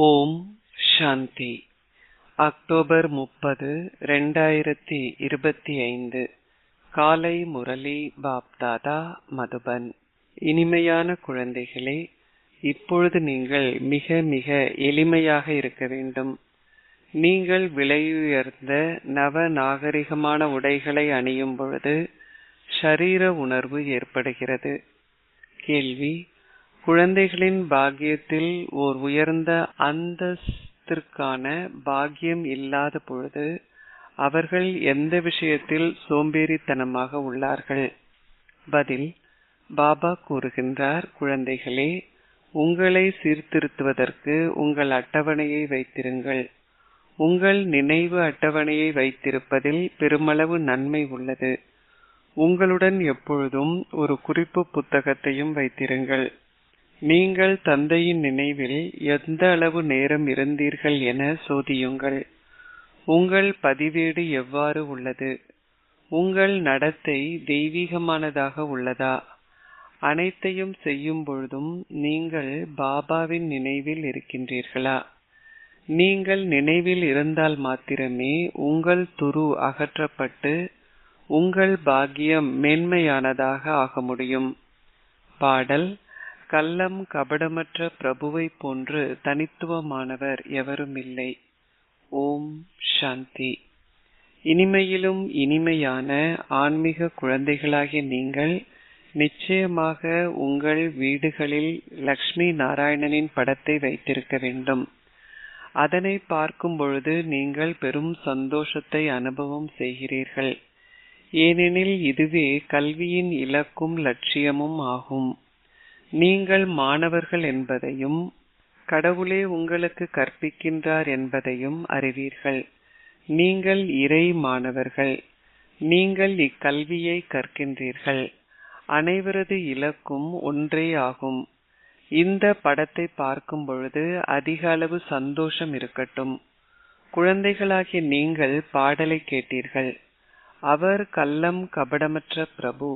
ஓம் சாந்தி. October 30, 2025. காலை முரளி பாப்தாதா, மதுபன். இனிமையான குழந்தைகளே, இப்பொழுது நீங்கள் மிக மிக எளிமையாக இருக்க வேண்டும். நீங்கள் விலையுயர்ந்த நவநாகரிகமான உடைகளை அணியும் பொழுது ஷரீர உணர்வு ஏற்படுகிறது. கேள்வி: குழந்தைகளின் பாக்கியத்தில் ஓர் உயர்ந்த அந்தஸ்திற்கான பாக்கியம் இல்லாத பொழுது அவர்கள் எந்த விஷயத்தில் சோம்பேறித்தனமாக உள்ளார்கள்? பதில்: பாபா கூறுகின்றார், குழந்தைகளே, உங்களை சீர்திருத்துவதற்கு உங்கள் அட்டவணையை வைத்திருங்கள். உங்கள் நினைவு அட்டவணையை வைத்திருப்பதில் பெருமளவு நன்மை உள்ளது. உங்களுடன் எப்பொழுதும் ஒரு குறிப்பு புத்தகத்தையும் வைத்திருங்கள். நீங்கள் தந்தையின் நினைவில் எந்த அளவு நேரம் இருந்தீர்கள் என சோதியுங்கள். உங்கள் பதிவேடு எவ்வாறு உள்ளது? உங்கள் நடத்தை தெய்வீகமானதாக உள்ளதா? அனைத்தையும் செய்யும் பொழுதும் நீங்கள் பாபாவின் நினைவில் இருக்கின்றீர்களா? நீங்கள் நினைவில் இருந்தால் மாத்திரமே உங்கள் துரு அகற்றப்பட்டு உங்கள் பாக்கியம் மேன்மையானதாக ஆக முடியும். பாடல்: கள்ளம் கபடமற்ற பிரபுவை போன்று தனித்துவமானவர் எவருமில்லை. ஓம் சாந்தி. இனிமையிலும் இனிமையான ஆன்மீக குழந்தைகளாகிய நீங்கள் நிச்சயமாக உங்கள் வீடுகளில் லக்ஷ்மி நாராயணனின் படத்தை வைத்திருக்க வேண்டும். அதனை பார்க்கும் பொழுது நீங்கள் பெரும் சந்தோஷத்தை அனுபவம் செய்கிறீர்கள். ஏனெனில் இதுவே கல்வியின் இலக்கும் லட்சியமும் ஆகும். நீங்கள் மாணவர்கள் என்பதையும் கடவுளே உங்களுக்கு கற்பிக்கின்றார் என்பதையும் அறிவீர்கள். நீங்கள் இறை மாணவர்கள். நீங்கள் இக்கல்வியை கற்கின்றீர்கள். அனைவரது இலக்கும் ஒன்றே ஆகும். இந்த படத்தை பார்க்கும் பொழுது அதிக அளவு சந்தோஷம் இருக்கட்டும். குழந்தைகளாகிய நீங்கள் பாடலை கேட்டீர்கள். அவர் கள்ளம் கபடமற்ற பிரபு.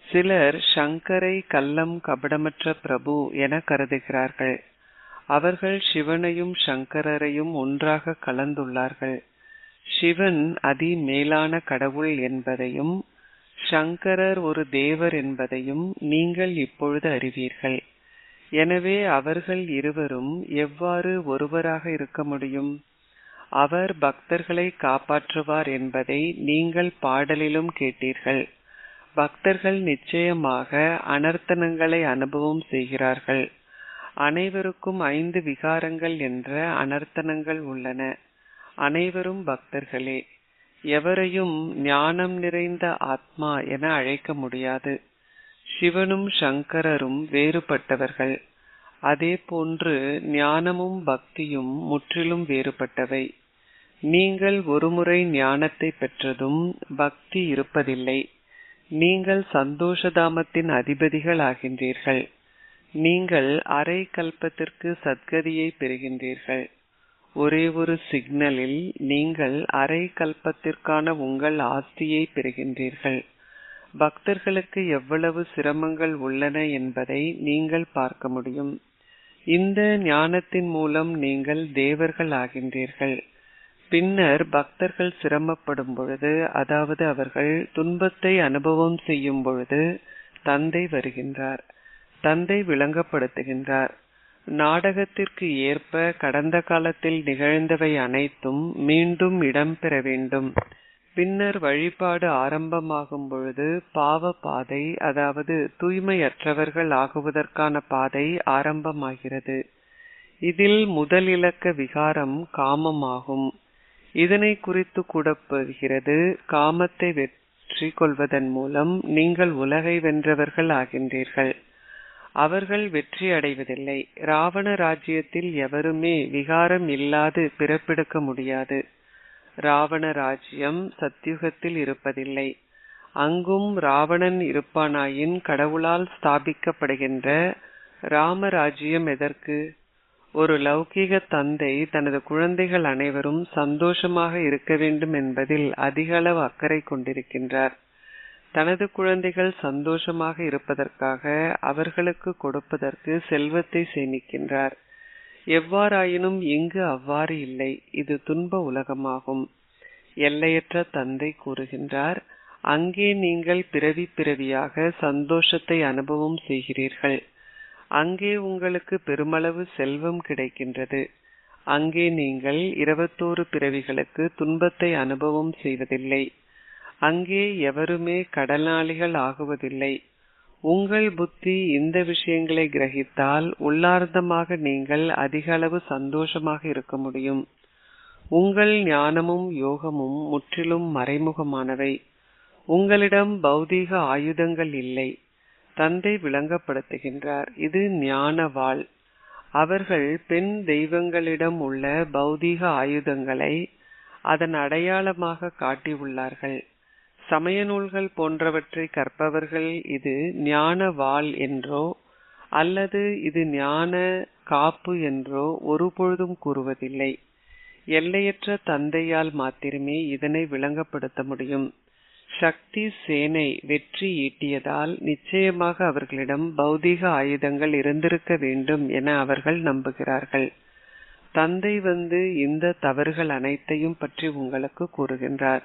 சிலர் சங்கரை கள்ளம் கபடமற்ற பிரபு என கருதுகிறார்கள். அவர்கள் சிவனையும் சங்கரரையும் ஒன்றாக கலந்துள்ளார்கள். சிவன் அதி மேலான கடவுள் என்பதையும் சங்கரர் ஒரு தேவர் என்பதையும் நீங்கள் இப்பொழுது அறிவீர்கள். எனவே அவர்கள் இருவரும் எவ்வாறு ஒருவராக இருக்க முடியும்? அவர் பக்தர்களை காப்பாற்றுவார் என்பதை நீங்கள் பாடலிலும் கேட்டீர்கள். பக்தர்கள் நிச்சயமாக அனர்த்தங்களை அனுபவம் செய்கிறார்கள். அனைவருக்கும் 5 விகாரங்கள் என்ற அனர்த்தங்கள் உள்ளன. அனைவரும் பக்தர்களே. எவரையும் ஞானம் நிறைந்த ஆத்மா என அழைக்க முடியாது. சிவனும் சங்கரரும் வேறுபட்டவர்கள். அதே போன்று ஞானமும் பக்தியும் முற்றிலும் வேறுபட்டவை. நீங்கள் ஒருமுறை ஞானத்தை பெற்றதும் பக்தி இருப்பதில்லை. நீங்கள் சந்தோஷதாமத்தின் அதிபதிகள் ஆகின்றீர்கள். நீங்கள் அரை கல்பத்திற்கு சத்கதியை பெறுகின்றீர்கள். ஒரே ஒரு சிக்னலில் நீங்கள் அரை கல்பத்திற்கான உங்கள் ஆஸ்தியை பெறுகின்றீர்கள். பக்தர்களுக்கு எவ்வளவு சிரமங்கள் உள்ளன என்பதை நீங்கள் பார்க்க முடியும். இந்த ஞானத்தின் மூலம் நீங்கள் தேவர்கள் ஆகின்றீர்கள். பின்னர் பக்தர்கள் சிரமப்படும் பொழுது, அதாவது அவர்கள் துன்பத்தை அனுபவம் செய்யும் பொழுது தந்தை வருகின்றார். தந்தை விளங்கப்படுத்துகின்றார். நாடகத்திற்கு ஏற்ப கடந்த காலத்தில் நிகழ்ந்தவை அனைத்தும் மீண்டும் இடம்பெற வேண்டும். பின்னர் வழிபாடு ஆரம்பமாகும் பொழுது பாவ பாதை, அதாவது தூய்மையற்றவர்கள் ஆகுவதற்கான பாதை ஆரம்பமாகிறது. இதில் முதல் இலக்க விகாரம் காமமாகும். இதனை குறித்து கூறப்படுகிறது, காமத்தை வெற்றி கொள்வதன் மூலம் நீங்கள் உலகை வென்றவர்கள் ஆகின்றீர்கள். அவர்கள் வெற்றி அடைவதில்லை. ராவண ராஜ்யத்தில் எவருமே விகாரம் இல்லாது பிறப்பெடுக்க முடியாது. ராவண ராஜ்யம் சத்யுகத்தில் இருப்பதில்லை. அங்கும் ராவணன் இருப்பானாயின் கடவுளால் ஸ்தாபிக்கப்படுகின்ற ராமராஜ்யம் எதற்கு? ஒரு லௌகீக தந்தை தனது குழந்தைகள் அனைவரும் சந்தோஷமாக இருக்க வேண்டும் என்பதில் அதிக அளவு அக்கறை கொண்டிருக்கின்றார். தனது குழந்தைகள் சந்தோஷமாக இருப்பதற்காக அவர்களுக்கு கொடுப்பதற்கு செல்வத்தை சேமிக்கின்றார். எவ்வாறாயினும் இங்கு அவ்வாறு இல்லை. இது துன்ப உலகமாகும். எல்லையற்ற தந்தை கூறுகின்றார், அங்கே நீங்கள் பிறவி பிறவியாக சந்தோஷத்தை அனுபவம் செய்கிறீர்கள். அங்கே உங்களுக்கு பெருமளவு செல்வம் கிடைக்கின்றது. அங்கே நீங்கள் 21 பிறவிகளுக்கு துன்பத்தை அனுபவம் செய்வதில்லை. அங்கே எவருமே கடனாளிகள் ஆகுவதில்லை. உங்கள் புத்தி இந்த விஷயங்களை கிரகித்தால் உள்ளார்த்தமாக நீங்கள் அதிக அளவு சந்தோஷமாக இருக்க முடியும். உங்கள் ஞானமும் யோகமும் முற்றிலும் மறைமுகமானவை. உங்களிடம் பௌதீக ஆயுதங்கள் இல்லை. தந்தை விளங்கப்படுத்துகின்றார், இது ஞான வாள். அவர்கள் பெண் தெய்வங்களிடம் உள்ள பௌதீக ஆயுதங்களை அதன் அடையாளமாக காட்டியுள்ளார்கள். சமய நூல்கள் போன்றவற்றை கற்பவர்கள் இது ஞான வாள் என்றோ அல்லது இது ஞான காப்பு என்றோ ஒருபொழுதும் கூறுவதில்லை. எல்லையற்ற தந்தையால் மாத்திரமே இதனை விளங்கப்படுத்த முடியும். சக்தி சேனை வெற்றி ஈட்டியதால் நிச்சயமாக அவர்களிடம் பௌதீக ஆயுதங்கள் இருந்திருக்க வேண்டும் என அவர்கள் நம்புகிறார்கள். தந்தை வந்து இந்த தவறுகள் அனைத்தையும் பற்றி உங்களுக்கு கூறுகின்றார்.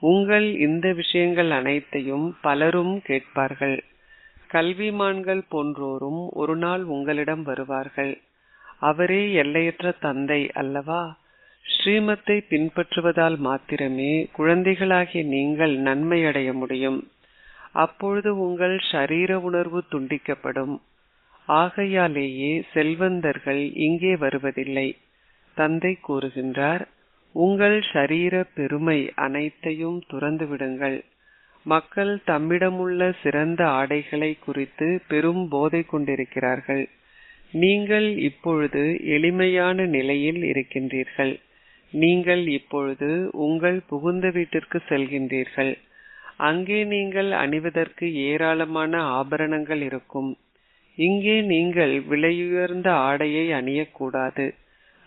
உங்கள் இந்த விஷயங்கள் அனைத்தையும் பலரும் கேட்பார்கள். கல்விமான்கள் போன்றோரும் ஒரு நாள் உங்களிடம் வருவார்கள். அவரே எல்லையற்ற தந்தை அல்லவா? ஸ்ரீமத்தை பின்பற்றுவதால் மாத்திரமே குழந்தைகளாகிய நீங்கள் நன்மையடைய முடியும். அப்பொழுது உங்கள் ஷரீர உணர்வு துண்டிக்கப்படும். ஆகையாலேயே செல்வந்தர்கள் இங்கே வருவதில்லை. தந்தை கூறுகின்றார், உங்கள் ஷரீர பெருமை அனைத்தையும் துறந்து விடுங்கள். மக்கள் தம்மிடமுள்ள சிறந்த ஆடைகளை குறித்து பெரும் போதை கொண்டிருக்கிறார்கள். நீங்கள் இப்பொழுது எளிமையான நிலையில் இருக்கின்றீர்கள். நீங்கள் இப்பொழுது உங்கள் புகுந்த வீட்டிற்கு செல்கின்றீர்கள். அங்கே நீங்கள் அணிவதற்கு ஏராளமான ஆபரணங்கள் இருக்கும். இங்கே நீங்கள் விலையுயர்ந்த ஆடையை அணியக்கூடாது.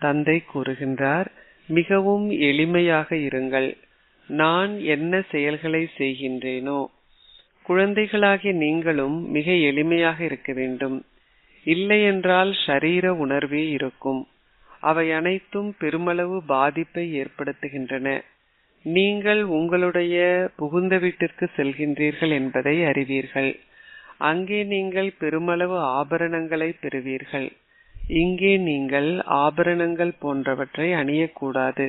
தந்தை கூறுகின்றார், மிகவும் எளிமையாக இருங்கள். நான் என்ன செயல்களை செய்கின்றேனோ குழந்தைகளாகிய நீங்களும் மிக எளிமையாக இருக்க வேண்டும். இல்லையென்றால் ஷரீர உணர்வே இருக்கும். அவை அனைத்தும் பெருமளவு பாதிப்பை ஏற்படுத்துகின்றன. நீங்கள் உங்களுடைய புகுந்த வீட்டிற்கு செல்கின்றீர்கள் என்பதை அறிவீர்கள். அங்கே நீங்கள் பெருமளவு ஆபரணங்களை பெறுவீர்கள். இங்கே நீங்கள் ஆபரணங்கள் போன்றவற்றை அணியக்கூடாது.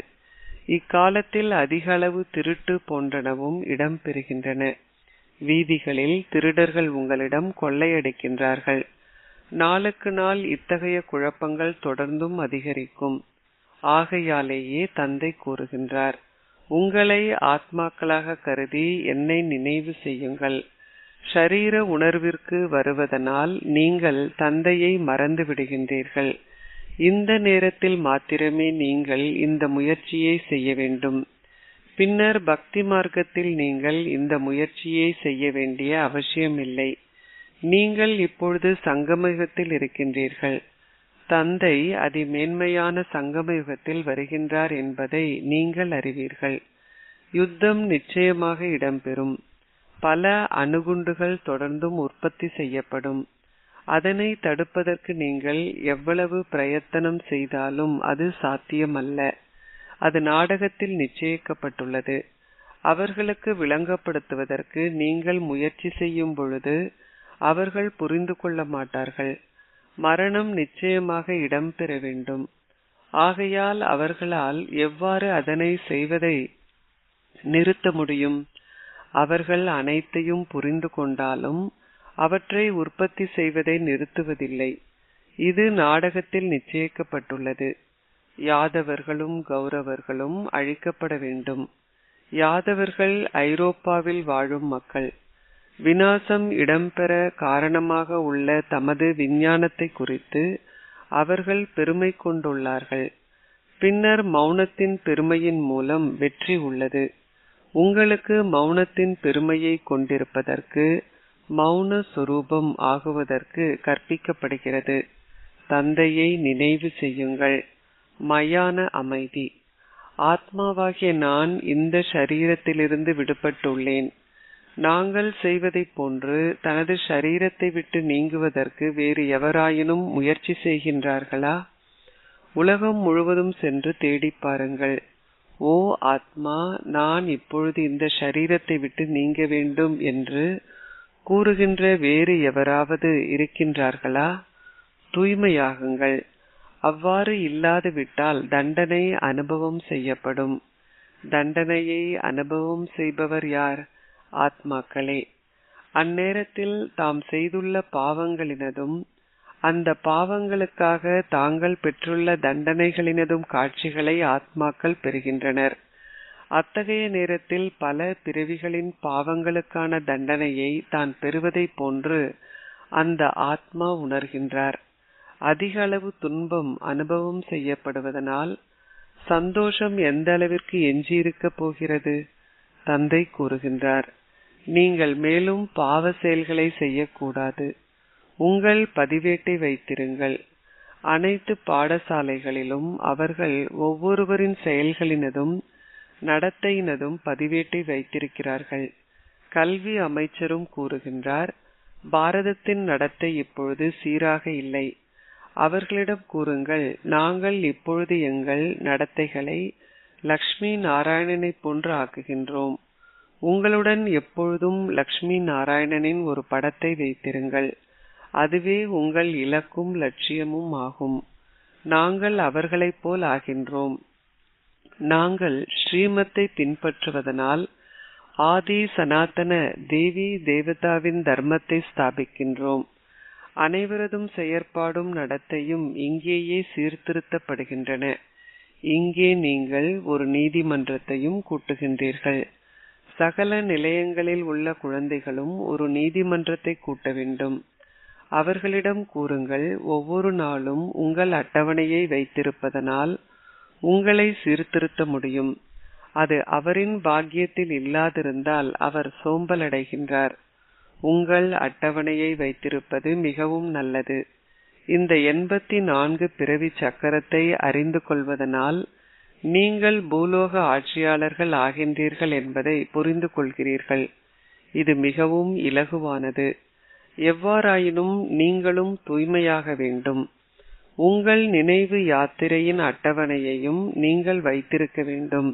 இக்காலத்தில் அதிக அளவு திருட்டு போன்றனவும் இடம் பெறுகின்றன. வீதிகளில் திருடர்கள் உங்களிடம் கொள்ளையடிக்கின்றார்கள். நாளுக்கு நாள் இத்தகைய குழப்பங்கள் தொடர்ந்தும் அதிகரிக்கும். ஆகையாலேயே தந்தை கூறுகின்றார், உங்களை ஆத்மாக்களாக கருதி என்னை நினைவு செய்யுங்கள். ஷரீர உணர்விற்கு வருவதனால் நீங்கள் தந்தையை மறந்து விடுகின்றீர்கள். இந்த நேரத்தில் மாத்திரமே நீங்கள் இந்த முயற்சியை செய்ய வேண்டும். பின்னர் பக்தி மார்க்கத்தில் நீங்கள் இந்த முயற்சியை செய்ய வேண்டிய அவசியமில்லை. நீங்கள் இப்பொழுது சங்கமயுகத்தில் இருக்கின்றீர்கள். தந்தை அதிமேன்மையான சங்கமயுகத்தில் வருகின்றார் என்பதை நீங்கள் அறிவீர்கள். யுத்தம் நிச்சயமாக இடம்பெறும். பல அணுகுண்டுகள் தொடர்ந்தும் உற்பத்தி செய்யப்படும். அதனை தடுப்பதற்கு நீங்கள் எவ்வளவு பிரயத்தனம் செய்தாலும் அது சாத்தியமல்ல. அது நாடகத்தில் நிச்சயிக்கப்பட்டுள்ளது. அவர்களுக்கு விளங்கப்படுத்துவதற்கு நீங்கள் முயற்சி செய்யும் பொழுது அவர்கள் புரிந்து கொள்ள மாட்டார்கள். மரணம் நிச்சயமாக இடம்பெற வேண்டும். ஆகையால் அவர்களால் எவ்வாறு அதனை செய்வதை நிறுத்த முடியும்? அவர்கள் அனைத்தையும் புரிந்து கொண்டாலும் அவற்றை உற்பத்தி செய்வதை நிறுத்துவதில்லை. இது நாடகத்தில் நிச்சயிக்கப்பட்டுள்ளது. யாதவர்களும் கௌரவர்களும் அழிக்கப்பட வேண்டும். யாதவர்கள் ஐரோப்பாவில் வாழும் மக்கள். விநாசம் இடம்பெற காரணமாக உள்ள தமது விஞ்ஞானத்தை குறித்து அவர்கள் பெருமை கொண்டுள்ளார்கள். பின்னர் மௌனத்தின் பெருமையின் மூலம் வெற்றி உள்ளது. உங்களுக்கு மௌனத்தின் பெருமையை கொண்டிருப்பதற்கு, மௌன சொரூபம் ஆகுவதற்கு கற்பிக்கப்படுகிறது. தந்தையை நினைவு செய்யுங்கள். மயான அமைதி. ஆத்மாவாகிய நான் இந்த ஷரீரத்திலிருந்து விடுபட்டுள்ளேன். நாங்கள் செய்வதைப் போன்று தனது ஷரீரத்தை விட்டு நீங்குவதற்கு வேறு எவராயினும் முயற்சி செய்கின்றார்களா? உலகம் முழுவதும் சென்று தேடிப் பாருங்கள். ஓ ஆத்மா, நான் இப்பொழுது இந்த சரீரத்தை விட்டு நீங்க வேண்டும் என்று கூறுகின்ற வேறு எவராவது இருக்கின்றார்களா? தூய்மையாகுங்கள். அவ்வாறு இல்லாது விட்டால் தண்டனை அனுபவம் செய்யப்படும். தண்டனையை அனுபவம் செய்பவர் யார்? ஆத்மாக்களே. அந்நேரத்தில் தாம் செய்துள்ள பாவங்களினதும் அந்த பாவங்களுக்காக தாங்கள் பெற்றுள்ள தண்டனைகளினதும் காட்சிகளை ஆத்மாக்கள் பெறுகின்றனர். அத்தகைய நேரத்தில் பல பிறவிகளின் பாவங்களுக்கான தண்டனையை தான் பெறுவதைப் போன்று அந்த ஆத்மா உணர்கின்றார். அதிக அளவு துன்பம் அனுபவம் செய்யப்படுவதனால் சந்தோஷம் எந்த அளவிற்கு எஞ்சியிருக்க போகிறது? தந்தை கூறுகின்றார், நீங்கள் மேலும் பாவ செயல்களை செய்யக்கூடாது. உங்கள் பதிவேட்டை வைத்திருங்கள். அனைத்து பாடசாலைகளிலும் அவர்கள் ஒவ்வொருவரின் செயல்களினதும் நடத்தையினதும் பதிவேட்டை வைத்திருக்கிறார்கள். கல்வி அமைச்சரும் கூறுகின்றார், பாரதத்தின் நடத்தை இப்பொழுது சீராக இல்லை. அவர்களிடம் கூறுங்கள், நாங்கள் இப்பொழுது எங்கள் நடத்தைகளை லக்ஷ்மி நாராயணனை போன்று ஆக்குகின்றோம். உங்களுடன் எப்பொழுதும் லக்ஷ்மி நாராயணனின் ஒரு படத்தை வைத்திருங்கள். அதுவே உங்கள் இலக்கும் லட்சியமும் ஆகும். நாங்கள் அவர்களைப் போல் ஆகின்றோம். நாங்கள் ஸ்ரீமத்தை பின்பற்றுவதனால் ஆதி சனாதன தேவி தேவதாவின் தர்மத்தை ஸ்தாபிக்கின்றோம். அனைவரதும் செயற்பாடும் நடத்தையும் இங்கேயே சீர்திருத்தப்படுகின்றன. இங்கே நீங்கள் ஒரு நீதிமன்றத்தையும் கூட்டுகின்றீர்கள். சகல நிலையங்களில் உள்ள குழந்தைகளும் ஒரு நீதிமன்றத்தை கூட்ட வேண்டும். அவர்களிடம் கூறுங்கள், ஒவ்வொரு நாளும் உங்கள் அட்டவணையை வைத்திருப்பதனால் உங்களை சீர்திருத்த முடியும். அது அவரின் பாக்கியத்தில் இல்லாதிருந்தால் அவர் சோம்பலடைகின்றார். உங்கள் அட்டவணையை வைத்திருப்பது மிகவும் நல்லது. இந்த 84 பிறவி சக்கரத்தை அறிந்து கொள்வதனால் நீங்கள் பூலோக ஆட்சியாளர்கள் ஆகின்றீர்கள் என்பதை புரிந்து கொள்கிறீர்கள். இது மிகவும் இலகுவானது. எவ்வாறாயினும் நீங்களும் தூய்மையாக வேண்டும். உங்கள் நினைவு யாத்திரையின் அட்டவணையையும் நீங்கள் வைத்திருக்க வேண்டும்.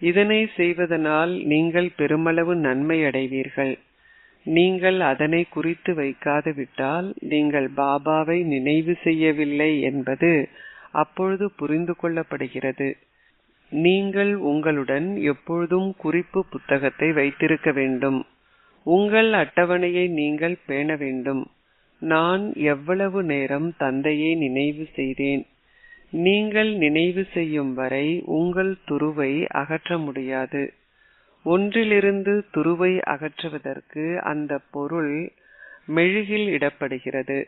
இதனை செய்வதனால் நீங்கள் பெருமளவு நன்மை அடைவீர்கள். நீங்கள் அதனை குறித்து வைக்காது விட்டால் நீங்கள் பாபாவை நினைவு செய்யவில்லை என்பது அப்பொழுது புரிந்து கொள்ளப்படுகிறது. நீங்கள் உங்களுடன் எப்பொழுதும் குறிப்பு புத்தகத்தை வைத்திருக்க வேண்டும். உங்கள் அட்டவணையை நீங்கள் பேண வேண்டும். நான் எவ்வளவு நேரம் தந்தையை நினைவு செய்தேன். நீங்கள் நினைவு செய்யும் வரை உங்கள் துருவை அகற்ற முடியாது. ஒன்றிலிருந்து துருவை அகற்றுவதற்கு அந்த பொருள் மெழுகில் இடப்படுகிறது.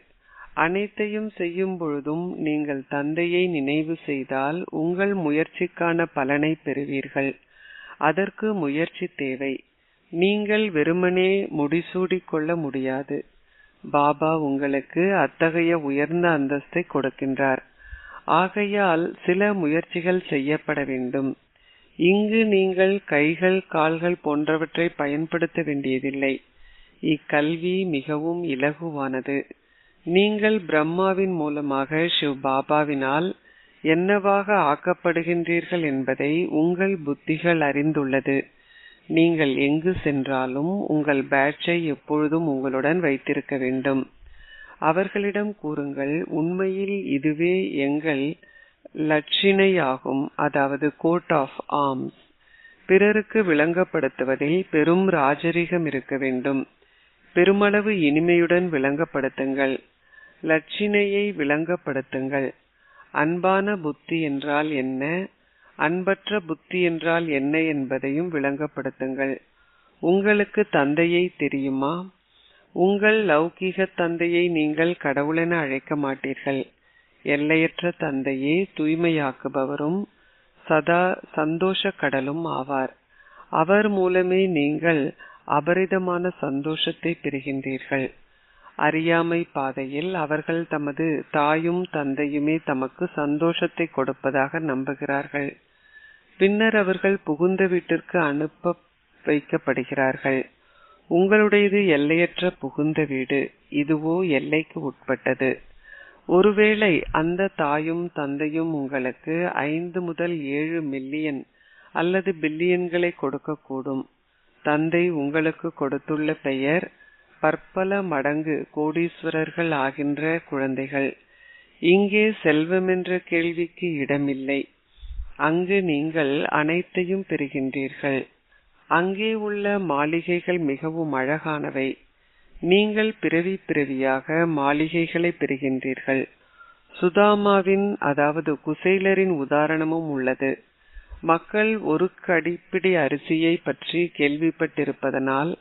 அனைத்தையும் செய்யும் பொழுதும் நீங்கள் தந்தையை நினைவு செய்தால் உங்கள் முயற்சிக்கான பலனை பெறுவீர்கள். அதற்கு முயற்சி தேவை. நீங்கள் வெறுமனே முடிசூடிக் கொள்ள முடியாது. பாபா உங்களுக்கு அத்தகைய உயர்ந்த அந்தஸ்தை கொடுக்கின்றார். ஆகையால் சில முயற்சிகள் செய்யப்பட வேண்டும். இங்கு நீங்கள் கைகள் கால்கள் போன்றவற்றை பயன்படுத்த வேண்டியதில்லை. இக்கல்வி மிகவும் இலகுவானது. நீங்கள் பிரம்மாவின் மூலமாக சிவ் பாபாவினால் என்னவாக ஆக்கப்படுகின்றீர்கள் என்பதை உங்கள் புத்திகள் அறிந்துள்ளது. நீங்கள் எங்கு சென்றாலும் உங்கள் பேட்சை எப்பொழுதும் உங்களுடன் வைத்திருக்க வேண்டும். அவர்களிடம் கூறுங்கள், உண்மையில் இதுவே எங்கள் லட்சினையாகும், அதாவது கோட் ஆஃப் ஆர்ம்ஸ். பிறருக்கு விளங்கப்படுத்துவதில் பெரும் ராஜரிகம் இருக்க வேண்டும். பெருமளவு இனிமையுடன் விளங்கப்படுத்துங்கள். லட்சினையை விளங்கப்படுத்துங்கள். அன்பான புத்தி என்றால் என்ன, அன்பற்ற புத்தி என்றால் என்ன என்பதையும் விளங்கப்படுத்துங்கள். உங்களுக்கு தந்தையை தெரியுமா? உங்கள் லௌகீக தந்தையை நீங்கள் கடவுளென அழைக்க மாட்டீர்கள். எல்லையற்ற தந்தையே தூய்மையாக்குபவரும் சதா சந்தோஷ கடலும் ஆவார். அவர் மூலமே நீங்கள் அபரிதமான சந்தோஷத்தை பெறுகின்றீர்கள். அறியாமை பாதையில் அவர்கள் தமது தாயும் தந்தையுமே தமக்கு சந்தோஷத்தை கொடுப்பதாக நம்புகிறார்கள். பின்னர் அவர்கள் புகுந்த வீட்டிற்கு அனுப்ப வைக்கப்படுகிறார்கள். உங்களுடையது எல்லையற்ற புகுந்த வீடு. இதுவோ எல்லைக்கு உட்பட்டது. ஒருவேளை அந்த தாயும் தந்தையும் உங்களுக்கு 5 முதல் 7 மில்லியன் அல்லது பில்லியன்களை கொடுக்கக்கூடும். தந்தை உங்களுக்கு கொடுத்துள்ள பெயர் பற்பல மடங்கு கோடீஸ்வரர்கள் ஆகின்ற குழந்தைகள். இங்கே செல்வம் என்ற கேள்விக்கு இடமில்லை. அங்கு நீங்கள் அனைத்தையும் பெறுகின்றீர்கள். அங்கே உள்ள மாளிகைகள் மிகவும் அழகானவை. நீங்கள் பிறவி பிறவியாக மாளிகைகளை பெறுகின்றீர்கள். சுதாமாவின் அதாவது குசேலரின் உதாரணமும் உள்ளது. மக்கள் ஒரு கடிப்பிடி அரிசியை பற்றி கேள்விப்பட்டிருப்பதனால்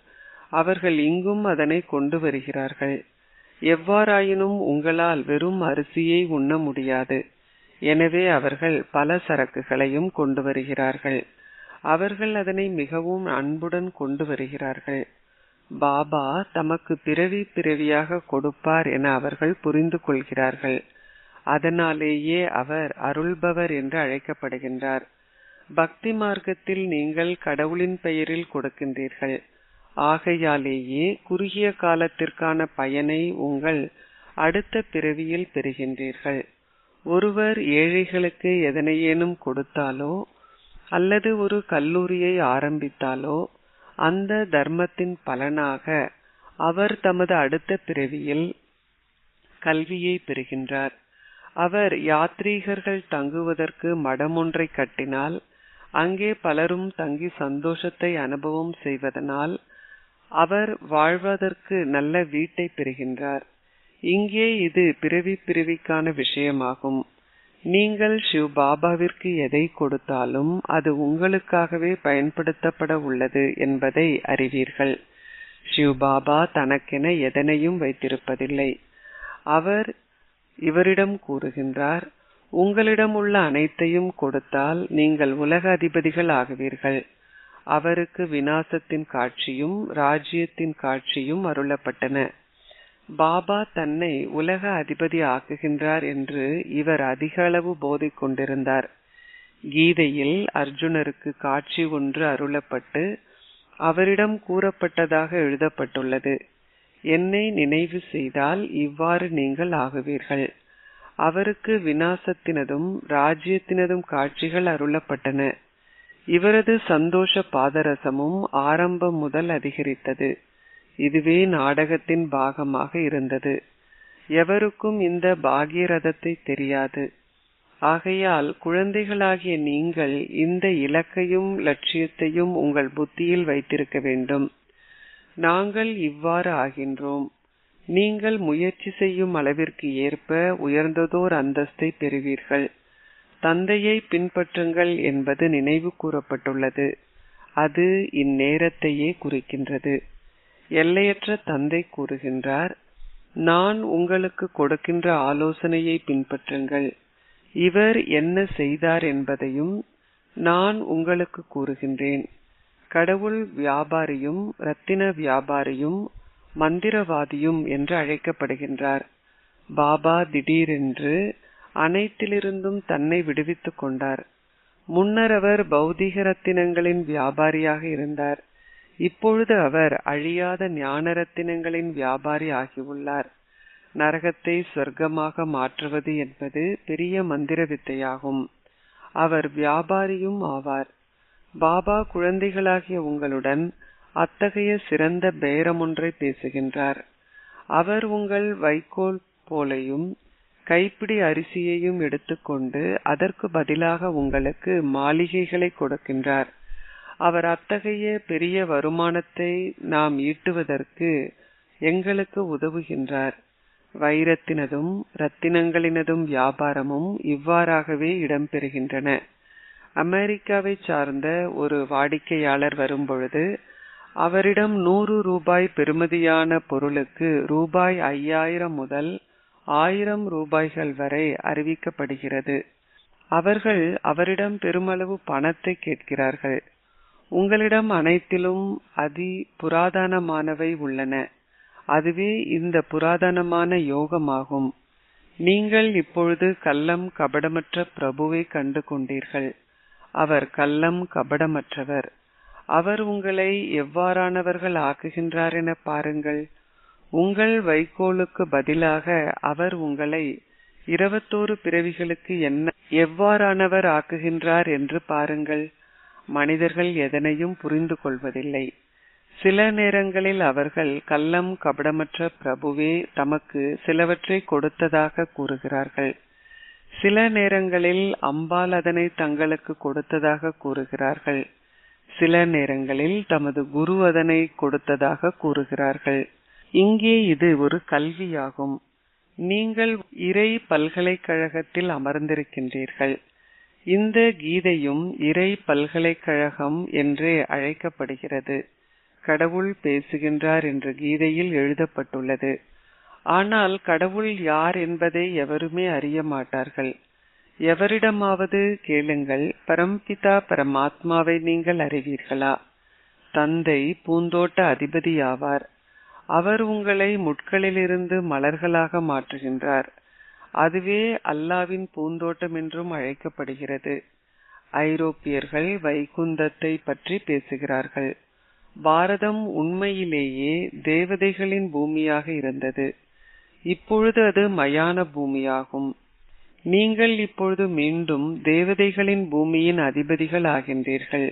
அவர்கள் இங்கும் அதனை கொண்டு வருகிறார்கள். எவ்வாறாயினும் உங்களால் வெறும் அரிசியை உண்ண முடியாது. எனவே அவர்கள் பல சரக்குகளையும் கொண்டு வருகிறார்கள். அவர்கள் அதனை மிகவும் அன்புடன் கொண்டு வருகிறார்கள். பாபா தமக்கு பிறவி பிறவியாக கொடுப்பார் என அவர்கள் புரிந்து கொள்கிறார்கள். அதனாலேயே அவர் அருள்பவர் என்று அழைக்கப்படுகின்றார். பக்தி மார்க்கத்தில் நீங்கள் கடவுளின் பெயரில் கொடுக்கின்றீர்கள். ஆகையாலேயே குறுகிய காலத்திற்கான பயனை உங்கள் அடுத்த பிறவியில் பெறுகின்றீர்கள். ஒருவர் ஏழைகளுக்கு எதனையேனும் கொடுத்தாலோ அல்லது ஒரு கல்லூரியை ஆரம்பித்தாலோ அந்த தர்மத்தின் பலனாக அவர் தமது அடுத்த பிறவியில் கல்வியை பெறுகின்றார். அவர் யாத்ரீகர்கள் தங்குவதற்கு மடம் ஒன்றை கட்டினால் அங்கே பலரும் தங்கி சந்தோஷத்தை அனுபவம் செய்வதனால் அவர் வாழ்வதற்கு நல்ல வீட்டை பெறுகின்றார். இங்கே இது பிறவி பிறவிக்கான விஷயமாகும். நீங்கள் சிவ் பாபாவிற்கு எதை கொடுத்தாலும் அது உங்களுக்காகவே பயன்படுத்தப்பட உள்ளது என்பதை அறிவீர்கள். சிவ் பாபா தனக்கென எதனையும் வைத்திருப்பதில்லை. அவர் இவரிடம் கூறுகின்றார், உங்களிடம் உள்ள அனைத்தையும் கொடுத்தால் நீங்கள் உலக அதிபதிகள் ஆகுவீர்கள். அவருக்கு விநாசத்தின் காட்சியும் ராஜ்யத்தின் காட்சியும் அருளப்பட்டன. பாபா தன்னை உலக அதிபதி ஆக்குகின்றார் என்று இவர் அதிக அளவு போதை கொண்டிருந்தார். கீதையில் அர்ஜுனருக்கு காட்சி ஒன்று அருளப்பட்டு அவரிடம் கூறப்பட்டதாக எழுதப்பட்டுள்ளது, என்னை நினைவு செய்தால் இவ்வாறு நீங்கள் ஆகுவீர்கள். அவருக்கு விநாசத்தினதும் ராஜ்யத்தினதும் காட்சிகள் அருளப்பட்டன. இவரது சந்தோஷ பாதரசமும் ஆரம்பம் முதல் அதிகரித்தது. இதுவே நாடகத்தின் பாகமாக இருந்தது. எவருக்கும் இந்த பாகியரதத்தை தெரியாது. ஆகையால் குழந்தைகளாகிய நீங்கள் இந்த இலக்கையும் லட்சியத்தையும் உங்கள் புத்தியில் வைத்திருக்க வேண்டும். நாங்கள் இவ்வாறு ஆகின்றோம். நீங்கள் முயற்சி செய்யும் அளவிற்கு ஏற்ப உயர்ந்ததோர் அந்தஸ்தை பெறுவீர்கள். தந்தையை பின்பற்றுங்கள் என்பது நினைவு கூறப்பட்டுள்ளது. அது இந்நேரத்தையே குறிக்கின்றது. எல்லையற்ற தந்தை கூறுகின்றார், நான் உங்களுக்கு கொடுக்கின்ற ஆலோசனையை பின்பற்றுங்கள். இவர் என்ன செய்தார் என்பதையும் நான் உங்களுக்கு கூறுகின்றேன். கடவுள் வியாபாரியும் ரத்தின வியாபாரியும் மந்திரவாதியும் என்று அழைக்கப்படுகின்றார். பாபா திடீரென்று அனைத்திலிருந்தும் தன்னை விடுவித்துக் கொண்டார். முன்னர் அவர் பௌதிக ரத்தினங்களின் வியாபாரியாக இருந்தார். இப்பொழுது அவர் அழியாத ஞான ரத்தினங்களின் வியாபாரி ஆகியுள்ளார். நரகத்தை சொர்க்கமாக மாற்றுவது என்பது பெரிய மந்திர வித்தையாகும். அவர் வியாபாரியும் ஆவார். பாபா குழந்தைகளாகிய உங்களுடன் அத்தகைய சிறந்த பேரம் ஒன்றை பேசுகின்றார். அவர் உங்கள் வைக்கோல் போலையும் கைப்பிடி அரிசியையும் எடுத்துக்கொண்டு அதற்கு பதிலாக உங்களுக்கு மாளிகைகளை கொடுக்கின்றார். அவர் அத்தகைய பெரிய வருமானத்தை நாம் ஈட்டுவதற்கு எங்களுக்கு உதவுகின்றார். வைரத்தினதும் ரத்தினங்களினதும் வியாபாரமும் இவ்வாறாகவே இடம்பெறுகின்றன. அமெரிக்காவை சார்ந்த ஒரு வாடிக்கையாளர் வரும்பொழுது அவரிடம் 100 ரூபாய் பெறுமதியான பொருளுக்கு ரூபாய் 5000 முதல் 1000 ரூபாய்கள் வரை அறிவிக்கப்படுகிறது. அவர்கள் அவரிடம் பெருமளவு பணத்தை கேட்கிறார்கள். உங்களிடம் அனைத்திலும் அதி புராதனமானவை உள்ளன. அதுவே இந்த புராதனமான யோகமாகும். நீங்கள் இப்பொழுது கள்ளம் கபடமற்ற பிரபுவை கண்டு கொண்டீர்கள். அவர் கள்ளம் கபடமற்றவர். அவர் உங்களை எவ்வாறானவர்கள் ஆக்குகின்றார் என பாருங்கள். உங்கள் வைக்கோலுக்கு பதிலாக அவர் உங்களை 21 பிறவிகளுக்கு எவ்வாறானவர் ஆக்குகின்றார் என்று பாருங்கள். மனிதர்கள் எதனையும் புரிந்து கொள்வதில்லை. சில நேரங்களில் அவர்கள் கள்ளம் கபடமற்ற பிரபுவே தமக்கு சிலவற்றை கொடுத்ததாக கூறுகிறார்கள். சில நேரங்களில் அம்பாள் அதனை தங்களுக்கு கொடுத்ததாக கூறுகிறார்கள். சில நேரங்களில் தமது குரு அதனை கொடுத்ததாக கூறுகிறார்கள். இங்கே இது ஒரு கல்வியாகும். நீங்கள் இறை பல்கலைக்கழகத்தில் அமர்ந்திருக்கின்றீர்கள். இந்த கீதையும் இறை பல்கலைக்கழகம் என்றே அழைக்கப்படுகிறது. கடவுள் பேசுகின்றார் என்று கீதையில் எழுதப்பட்டுள்ளது. ஆனால் கடவுள் யார் என்பதை எவருமே அறிய மாட்டார்கள். எவரிடமாவது கேளுங்கள், பரம்பிதா பரமாத்மாவை நீங்கள் அறிவீர்களா? தந்தை பூந்தோட்ட அதிபதியாவார். அவர் உங்களை முட்களிலிருந்து மலர்களாக மாற்றுகின்றார். அதுவே அல்லாவின் பூந்தோட்டம் என்றும் அழைக்கப்படுகிறது. ஐரோப்பியர்கள் வைகுந்தத்தை பற்றி பேசுகிறார்கள். பாரதம் உண்மையிலேயே தேவதைகளின் பூமியாக இருந்தது. இப்பொழுது அது மயான பூமியாகும். நீங்கள் இப்பொழுது மீண்டும் தேவதைகளின் பூமியின் அதிபதிகள் ஆகின்றீர்கள்.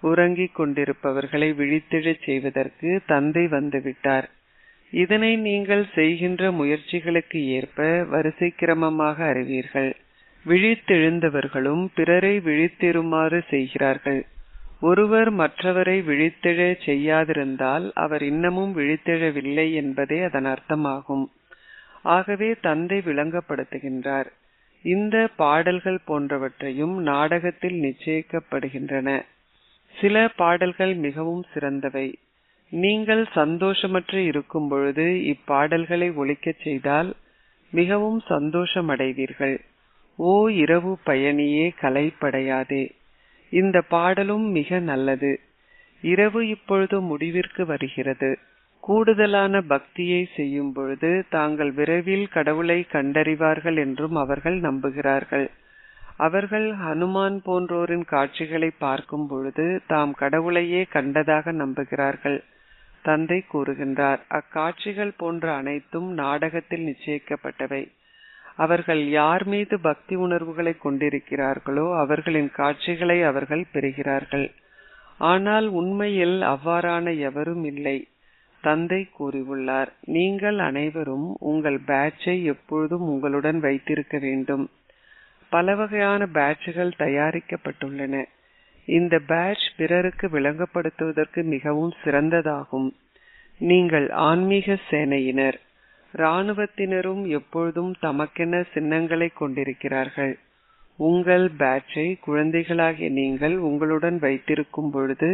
உறங்கிக் கொண்டிருப்பவர்களை விழித்தெழச் செய்வதற்கு தந்தை வந்துவிட்டார். இதனை நீங்கள் செய்கின்ற முயற்சிகளுக்கு ஏற்ப வரிசை கிரமமாக அறிவீர்கள். விழித்தெழுந்தவர்களும் பிறரை விழித்தெழுமாறு செய்கிறார்கள். ஒருவர் மற்றவரை விழித்தெழ செய்யாதிருந்தால் அவர் இன்னமும் விழித்தெழவில்லை என்பதே அதன் அர்த்தமாகும். ஆகவே தந்தை விளங்கப்படுத்துகின்றார். இந்த பாடல்கள் போன்றவற்றையும் நாடகத்தில் நிச்சயிக்கப்படுகின்றன. சில பாடல்கள் மிகவும் சிறந்தவை. நீங்கள் சந்தோஷமற்று இருக்கும் பொழுது இப்பாடல்களை ஒலிக்கச் செய்தால் மிகவும் சந்தோஷமடைவீர்கள். ஓ இரவு பயணியே, கலைப்படையாதே. இந்த பாடலும் மிக நல்லது. இரவு இப்பொழுது முடிவிற்கு வருகிறது. கூடுதலான பக்தியை செய்யும் பொழுது தாங்கள் விரைவில் கடவுளை கண்டறிவார்கள் என்றும் அவர்கள் நம்புகிறார்கள். அவர்கள் ஹனுமான் போன்றோரின் காட்சிகளை பார்க்கும் பொழுது தாம் கடவுளையே கண்டதாக நம்புகிறார்கள். தந்தை கூறுகின்றார், அக்காட்சிகள் போன்ற அனைத்தும் நாடகத்தில் நிச்சயிக்கப்பட்டவை. அவர்கள் யார் மீது பக்தி உணர்வுகளை கொண்டிருக்கிறார்களோ அவர்களின் காட்சிகளை அவர்கள் பெறுகிறார்கள். ஆனால் உண்மையில் அவ்வாறான எவரும் இல்லை. தந்தை கூறியுள்ளார், நீங்கள் அனைவரும் உங்கள் பேட்சை எப்பொழுதும் உங்களுடன் வைத்திருக்க வேண்டும். பல வகையான பேட்சுகள் தயாரிக்கப்பட்டுள்ளன. இந்த பேட்ச் பிறருக்கு விளங்கப்படுத்துவதற்கு மிகவும் சிறந்ததாகும். நீங்கள் ஆன்மீக சேனையினர். இராணுவத்தினரும் எப்பொழுதும் தமக்கென சின்னங்களை கொண்டிருக்கிறார்கள். உங்கள் பேட்சை குழந்தைகளாகிய நீங்கள் உங்களுடன் வைத்திருக்கும் பொழுது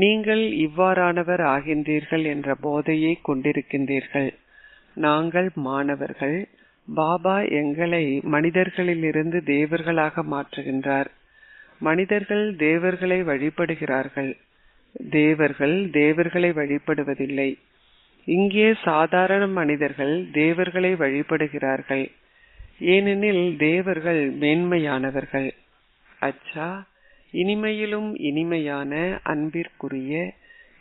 நீங்கள் இவ்வாறானவர் ஆகின்றீர்கள் என்ற போதையை கொண்டிருக்கின்றீர்கள். நாங்கள் மாணவர்கள். பாபா எங்களை மனிதர்களிலிருந்து தேவர்களாக மாற்றுகின்றார். மனிதர்கள் தேவர்களை வழிபடுகிறார்கள். தேவர்கள் தேவர்களை வழிபடுவதில்லை. இங்கே சாதாரண மனிதர்கள் தேவர்களை வழிபடுகிறார்கள். ஏனெனில் தேவர்கள் மேன்மையானவர்கள். அச்சா, இனிமையிலும் இனிமையான அன்பிற்குரிய,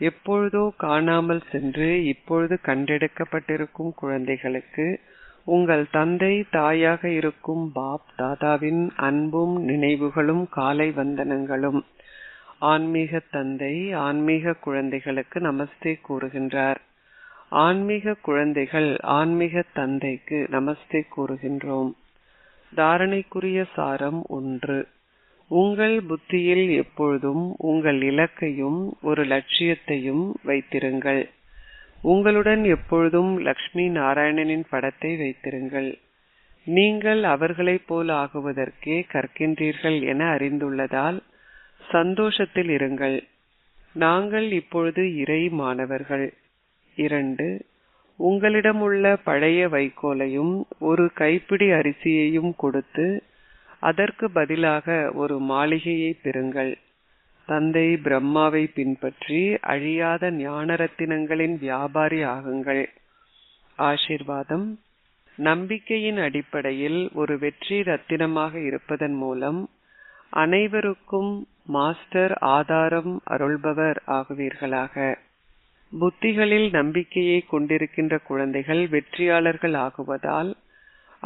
எப்பொழுதோ காணாமல் சென்று இப்பொழுது கண்டெடுக்கப்பட்டிருக்கும் குழந்தைகளுக்கு உங்கள் தந்தை தாயாக இருக்கும் பாப் தாதாவின் அன்பும் நினைவுகளும் காலை வந்தனங்களும். ஆன்மீக தந்தை ஆன்மீக குழந்தைகளுக்கு நமஸ்தே கூறுகின்றார். ஆன்மீக குழந்தைகள் ஆன்மீக தந்தைக்கு நமஸ்தே கூறுகின்றோம். தாரணைக்குரிய சாரம் 1. உங்கள் புத்தியில் எப்பொழுதும் உங்கள் இலக்கையும் ஒரு லட்சியத்தையும் வைத்திருங்கள். உங்களுடன் எப்பொழுதும் லக்ஷ்மி நாராயணனின் படத்தை வைத்திருங்கள். நீங்கள் அவர்களைப் போல் ஆகுவதற்கே கற்கின்றீர்கள் என அறிந்துள்ளதால் சந்தோஷத்தில் இருங்கள். நாங்கள் இப்பொழுது இறை மாணவர்கள். 2. உங்களிடம் உள்ள பழைய வைக்கோலையும் ஒரு கைப்பிடி அரிசியையும் கொடுத்து அதற்கு பதிலாக ஒரு மாளிகையை பெறுங்கள். தந்தை பிரம்மாவை பின்பற்றி அழியாத ஞான ரத்தினங்களின் வியாபாரி ஆகுங்கள். ஆசீர்வாதம். நம்பிக்கையின் அடிப்படையில் ஒரு வெற்றி ரத்தினமாக இருப்பதன் மூலம் அனைவருக்கும் மாஸ்டர் ஆதாரம் அருள்பவர் ஆகுவீர்களாக. புத்திகளில் நம்பிக்கையை கொண்டிருக்கின்ற குழந்தைகள் வெற்றியாளர்கள் ஆகுவதால்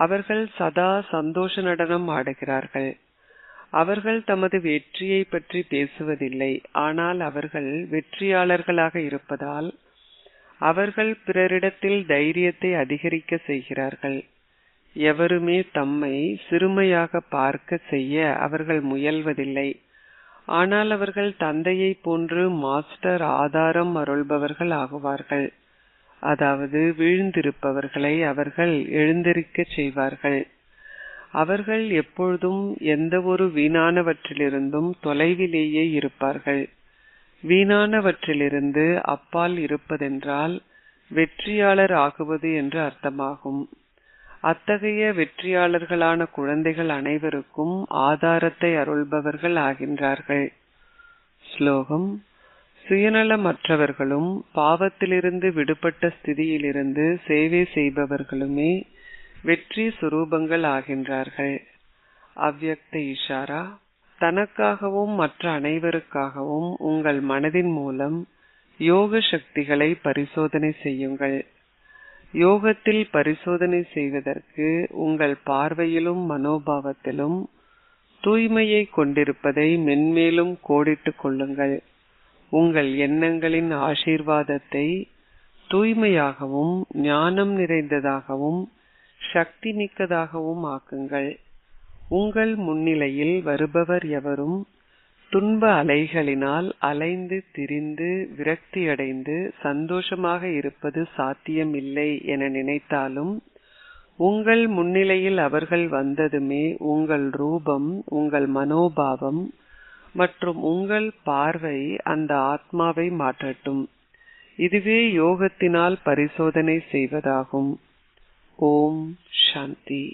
அவர்கள் சதா சந்தோஷ நடனம் ஆடுகிறார்கள். அவர்கள் தமது வெற்றியை பற்றி பேசுவதில்லை. ஆனால் அவர்கள் வெற்றியாளர்களாக இருப்பதால் அவர்கள் பிறரிடத்தில் தைரியத்தை அதிகரிக்க செய்கிறார்கள். எவருமே தம்மை சிறுமையாக பார்க்க செய்ய அவர்கள் முயல்வதில்லை. ஆனால் அவர்கள் தந்தையை போன்று மாஸ்டர் ஆதாரம் அருள்பவர்கள் ஆகுவார்கள். அதாவது வீழ்ந்திருப்பவர்களை அவர்கள் எழுந்திருக்க செய்வார்கள். அவர்கள் எப்பொழுதும் எந்த ஒரு வீணானவற்றிலிருந்தும் தொலைவிலேயே இருப்பார்கள். வீணானவற்றிலிருந்து அப்பால் இருப்பதென்றால் வெற்றியாளர் ஆகுவது என்று அர்த்தமாகும். அத்தகைய வெற்றியாளர்களான குழந்தைகள் அனைவருக்கும் ஆதாரத்தை அருள்பவர்கள் ஆகின்றார்கள். ஸ்லோகம்: சுயநலமற்றவர்களும் பாவத்திலிருந்து விடுபட்ட ஸ்திதியிலிருந்து சேவை செய்பவர்களுமே வெற்றி சுரூபங்கள் ஆகின்றார்கள். அவ்யக்த இஷாரா: தனக்காகவும் மற்ற அனைவருக்காகவும் உங்கள் மனதின் மூலம் யோக சக்திகளை பரிசோதனை செய்யுங்கள். யோகத்தில் பரிசோதனை செய்வதற்கு உங்கள் பார்வையிலும் மனோபாவத்திலும் தூய்மையை கொண்டிருப்பதை மென்மேலும் கோடிட்டுக் கொள்ளுங்கள். உங்கள் எண்ணங்களின் ஆசீர்வாதத்தை தூய்மையாகவும் ஞானம் நிறைந்ததாகவும் சக்தி மிக்கதாகவும் ஆக்குங்கள். உங்கள் முன்னிலையில் வருபவர் எவரும் துன்ப அலைகளினால் அலைந்து திரிந்து விரக்தியடைந்து சந்தோஷமாக இருப்பது சாத்தியமில்லை என நினைத்தாலும் உங்கள் முன்னிலையில் அவர்கள் வந்ததுமே உங்கள் ரூபம், உங்கள் மனோபாவம் மற்றும் உங்கள் பார்வை அந்த ஆத்மாவை மாற்றட்டும். இதுவே யோகத்தினால் பரிசோதனை செய்வதாகும். ஓம் சாந்தி.